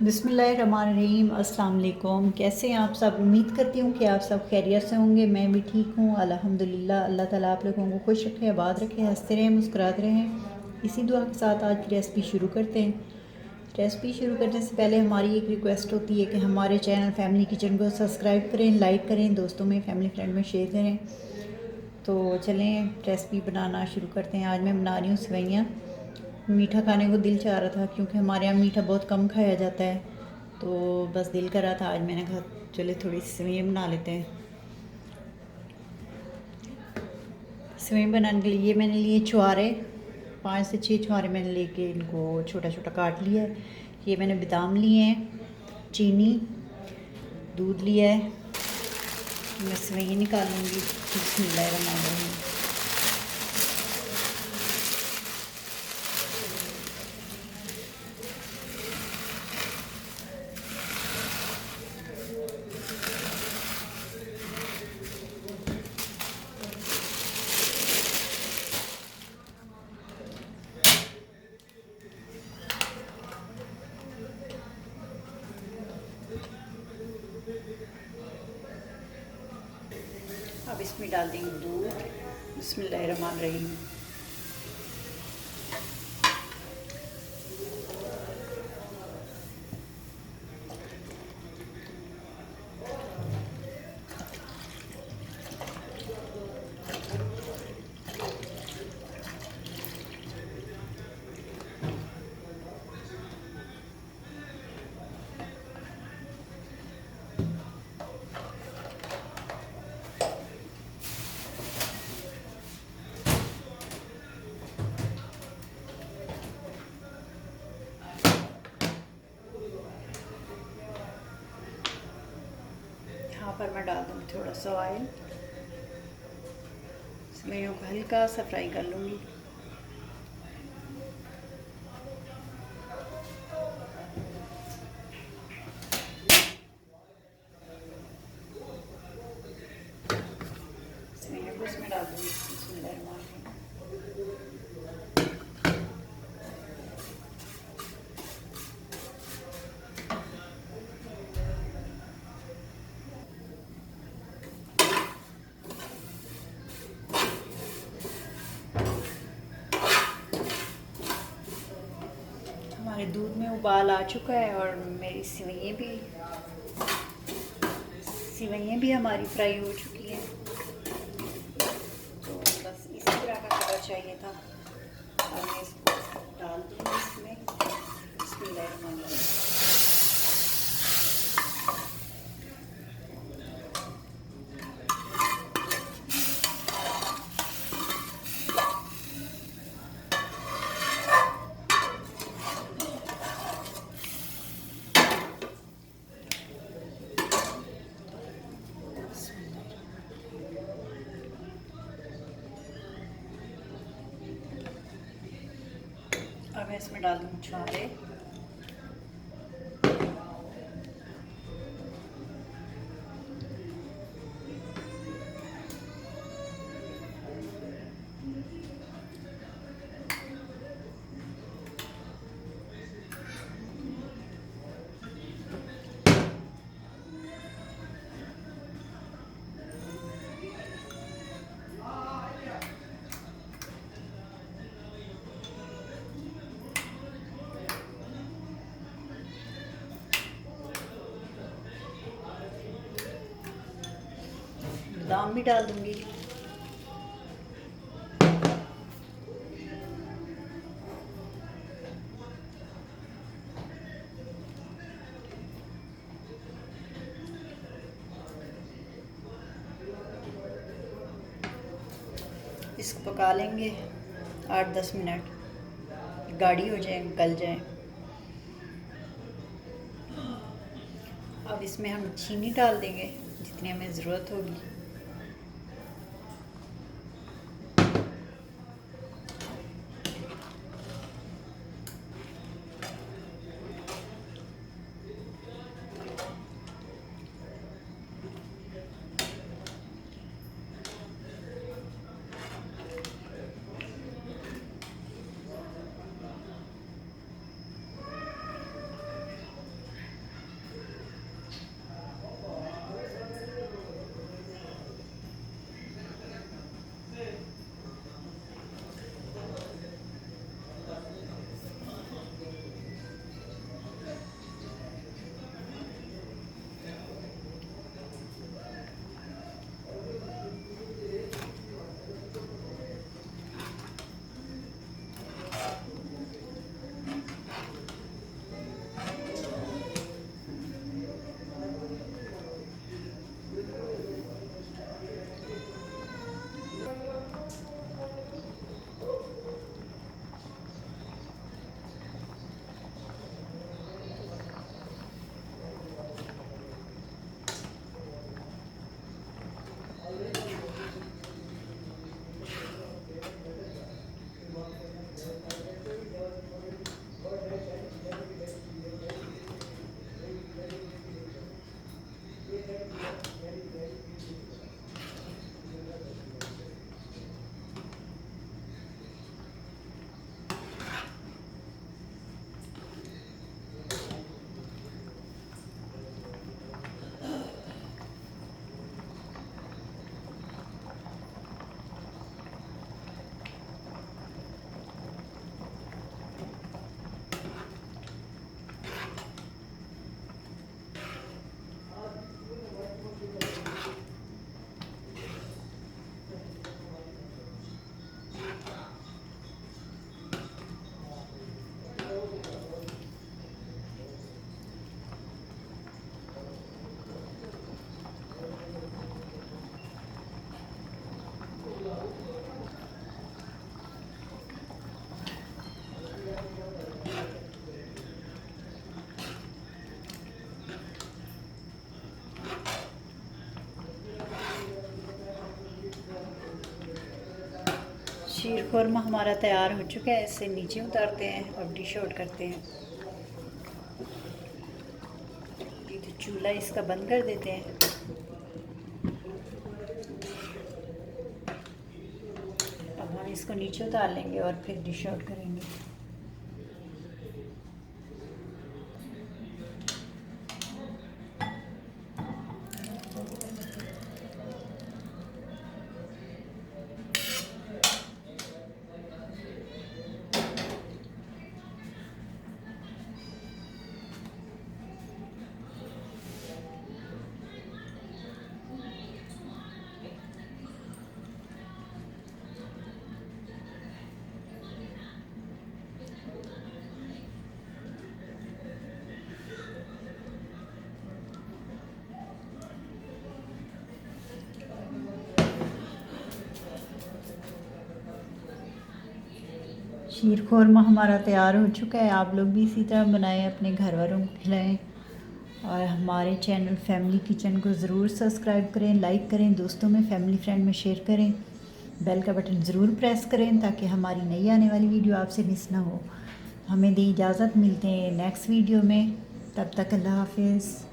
बिस्मिल्लाहिर्रहमानिर्रहीम। अस्सलाम वालेकुम। कैसे हैं आप सब? उम्मीद करती हूँ कि आप सब खैरियत से होंगे। मैं भी ठीक हूँ अल्हम्दुलिल्लाह। अल्लाह ताला आप लोगों को खुश रखे, आबाद रखे, हंसते रहें, मुस्कुराते रहें। इसी दुआ के साथ आज की रेसिपी शुरू करते हैं। रेसिपी शुरू करने से पहले हमारी एक रिक्वेस्ट होती है कि हमारे चैनल फैमिली किचन को सब्सक्राइब करें, लाइक करें, दोस्तों में, फैमिली फ्रेंड में शेयर करें। तो चलें रेसिपी बनाना शुरू करते हैं। आज मैं बना रही हूँ सेवइयाँ। मीठा खाने को दिल चाह रहा था क्योंकि हमारे यहाँ मीठा बहुत कम खाया जाता है, तो बस दिल कर रहा था। आज मैंने कहा चले थोड़ी सी सेवइयाँ बना लेते हैं। सेवइयाँ बनाने के लिए मैंने लिए छुहारे, 5 से 6 छुहारे मैंने लेके इनको छोटा छोटा काट लिया है। ये मैंने बादाम लिए हैं, चीनी, दूध लिया है। मैं सेवइयाँ निकालूँगी। बिस्मिल्लाहिर्रहमानिर्रहीम। अब इसमें डाल देंगे दूध। बिस्मिल्लाहिर्रहमानिर्रहीम। यहाँ पर मैं डाल दूँगी थोड़ा सा ऑयल। सेवइयों को हल्का सा फ्राई कर लूँगी। सेवइयों को इसमें डाल दूँगी। बिस्मिल्लाहिर्रहमानिर्रहीम। हमारे दूध में उबाल आ चुका है और मेरी सेवइयाँ भी हमारी फ्राई हो चुकी हैं। तो बस इसी तरह का कलर चाहिए था। और मैं इसको डाल दूँगी इसमें। बिस्मिल्लाहिर्रहमानिर्रहीम। अब मैं इसमें डाल दूँगी छुहारे। बादाम भी डाल दूँगी। इसको पका लेंगे 8-10 मिनट, गाढ़ी हो जाए, गल जाए। अब इसमें हम चीनी डाल देंगे जितनी हमें ज़रूरत होगी। शीर खुरमा हमारा तैयार हो चुका है। इसे नीचे उतारते हैं और डिश आउट करते हैं। ये तो चूल्हा इसका बंद कर देते हैं। अब हम इसको नीचे उतार लेंगे और फिर डिश आउट करेंगे। शीर खुरमा हमारा तैयार हो चुका है। आप लोग भी इसी तरह बनाएं, अपने घर वालों को खिलाएं और हमारे चैनल फैमिली किचन को ज़रूर सब्सक्राइब करें, लाइक करें, दोस्तों में, फैमिली फ्रेंड में शेयर करें, बेल का बटन ज़रूर प्रेस करें ताकि हमारी नई आने वाली वीडियो आपसे मिस ना हो। हमें दी इजाज़त, मिलते हैं नेक्स्ट वीडियो में। तब तक अल्लाह हाफिज़।